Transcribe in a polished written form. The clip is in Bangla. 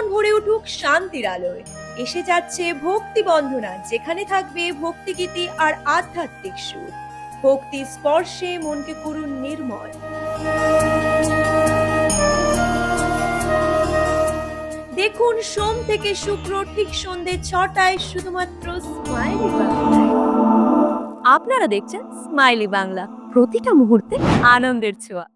মন ভরে উঠুক শান্তির আলোয়। এসে যাচ্ছে ভক্তি বন্ধনা, যেখানে থাকবে ভক্তিগীতি আর আধ্যাত্মিক সুর। ভক্তি স্পর্শে মনকে করুন নির্মল। দেখুন সোম থেকে শুক্র ঠিক সন্ধ্যে ৬টায় শুধুমাত্র স্মাইলি বাংলায়। আপনারা দেখছেন স্মাইলি বাংলা, প্রতিটা মুহূর্তে আনন্দের ছোঁয়া।